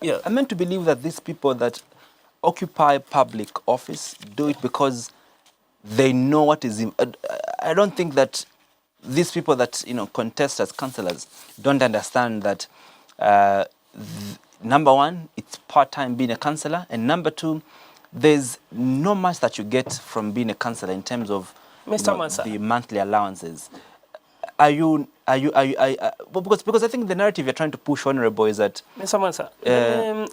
Yeah. I'm meant to believe that these people that occupy public office do it because they know what is. I don't think that these people that contest as councillors don't understand that. Number one, it's part-time being a councillor, and number two, there's not much that you get from being a councillor in terms of the monthly allowances. Because I think the narrative you're trying to push, Honorable, is that Mr. Mansa,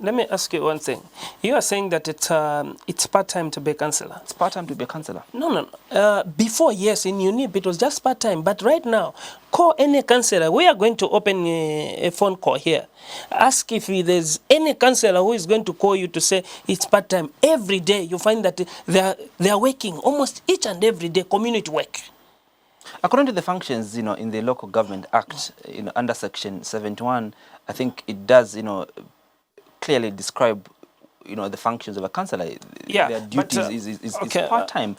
let me ask you one thing. You are saying that it's part-time to be a councillor. It's part-time to be a councillor. No. Before, yes, in UNIP it was just part-time, but right now, call any councillor. We are going to open a phone call here. Ask if there's any councillor who is going to call you to say it's part-time. Every day you find that they are working almost each and every day, community work. According to the functions, in the Local Government Act, under Section 71, I think it does, clearly describe, the functions of a councillor. Yeah, their duties is okay, part-time.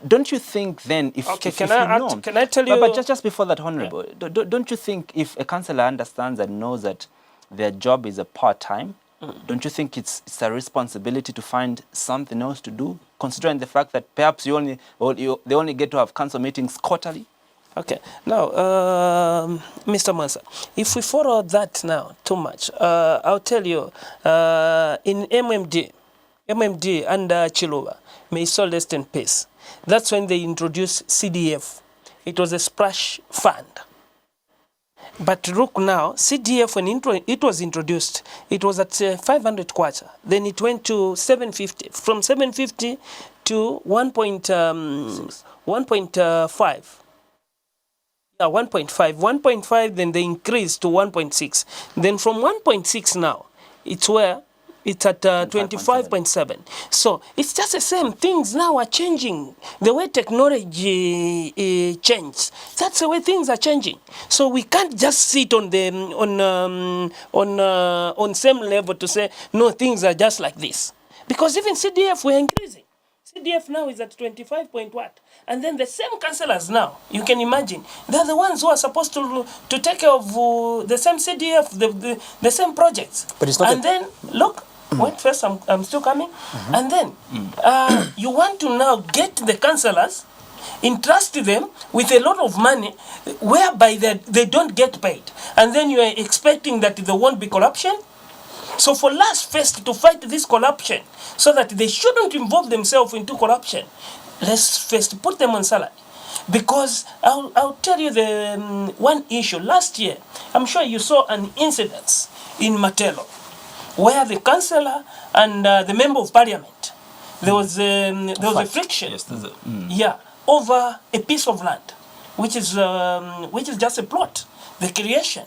Don't you think then, if can I tell you? But just before that, Honourable, don't you think if a councillor understands and knows that their job is a part-time, don't you think it's a responsibility to find something else to do, considering the fact that perhaps they only get to have council meetings quarterly? Okay. Now, Mr. Mansa, if we follow that now too much, I'll tell you, in MMD under Chiluba, may so rest in peace. That's when they introduced CDF. It was a splash fund. But look now, CDF, when it was introduced, it was at 500 kwacha. Then it went to 750. From 750 to 1.5. 1.5, then they increased to 1.6. Then from 1.6 now, it's at 25.7. So it's just the same. Things now are changing. The way technology changes, that's the way things are changing. So we can't just sit on same level to say no, things are just like this. Because even CDF we're increasing. CDF now is at 25 point what? And then the same councillors now, you can imagine, they're the ones who are supposed to take care of the same CDF, the same projects. But it's not. And then, look, wait first, I'm still coming. And then, you want to now get the councillors, entrust them with a lot of money, whereby they don't get paid. And then you are expecting that there won't be corruption? So for us first to fight this corruption, so that they shouldn't involve themselves into corruption, let's first put them on salary. Because I'll tell you the one issue. Last year, I'm sure you saw an incident in Matelo, where the councillor and the member of parliament, there was a friction, yes, over a piece of land, which is just a plot, the creation,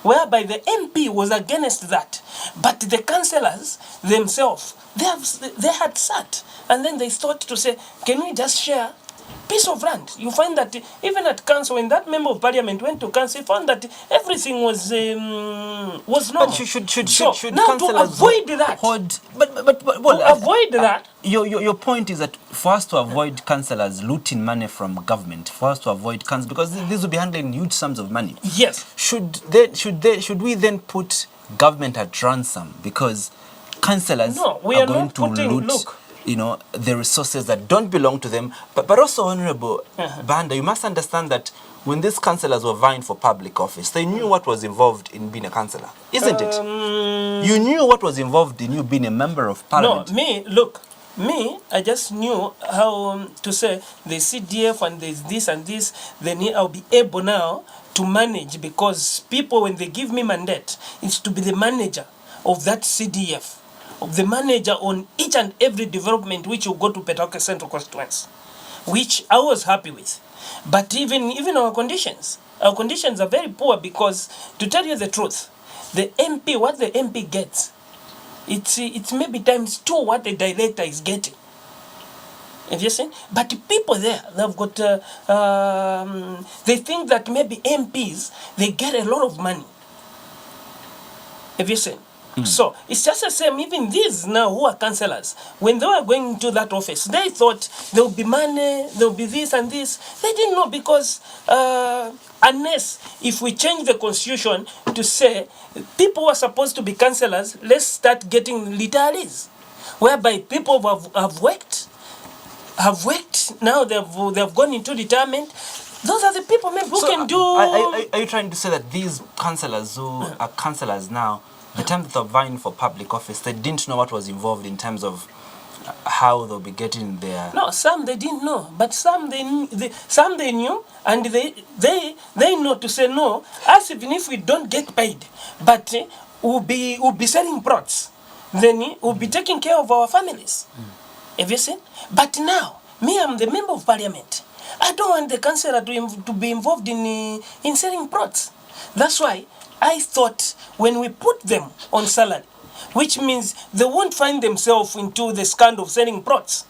whereby the MP was against that, but the councillors themselves, they had sat, and then they thought to say, can we just share piece of land? You find that even at council, when that member of parliament went to council, he found that everything was normal. But should now to avoid that, avoid that. Your point is that for us to avoid councillors looting money from government, for us to avoid council, because these will be handling huge sums of money. Yes. Should we then put government at ransom because councillors are going to loot? The resources that don't belong to them. But also, Honourable Banda, you must understand that when these councillors were vying for public office, they knew what was involved in being a councillor, isn't it? You knew what was involved in you being a member of parliament. No, I just knew how to say the CDF and there's this and this, then I'll be able now to manage, because people, when they give me mandate, it's to be the manager of that CDF. Of the manager on each and every development which will go to Petauke Central Constituency, which I was happy with. But even our conditions are very poor, because, to tell you the truth, the MP, what the MP gets, it's maybe times 2 what the director is getting. Have you seen? But people there, they've got, they think that maybe MPs, they get a lot of money. Have you seen? So it's just the same. Even these now who are councillors, when they were going into that office, they thought there will be money, there will be this and this. They didn't know because unless if we change the constitution to say people who are supposed to be councillors, let's start getting retirees, whereby people who have worked now they've gone into retirement. Those are the people maybe who can do. Are you trying to say that these councillors who are councillors now, the time that they're vying for public office, they didn't know what was involved in terms of how they'll be getting their... No, some they didn't know, but some they knew, and they know to say no, as even if we don't get paid, but we'll be selling products, then we'll be taking care of our families. Have you seen? But now, me, I'm the member of parliament. I don't want the councillor to be involved in selling products. That's why I thought when we put them on salary, which means they won't find themselves into this kind of selling products.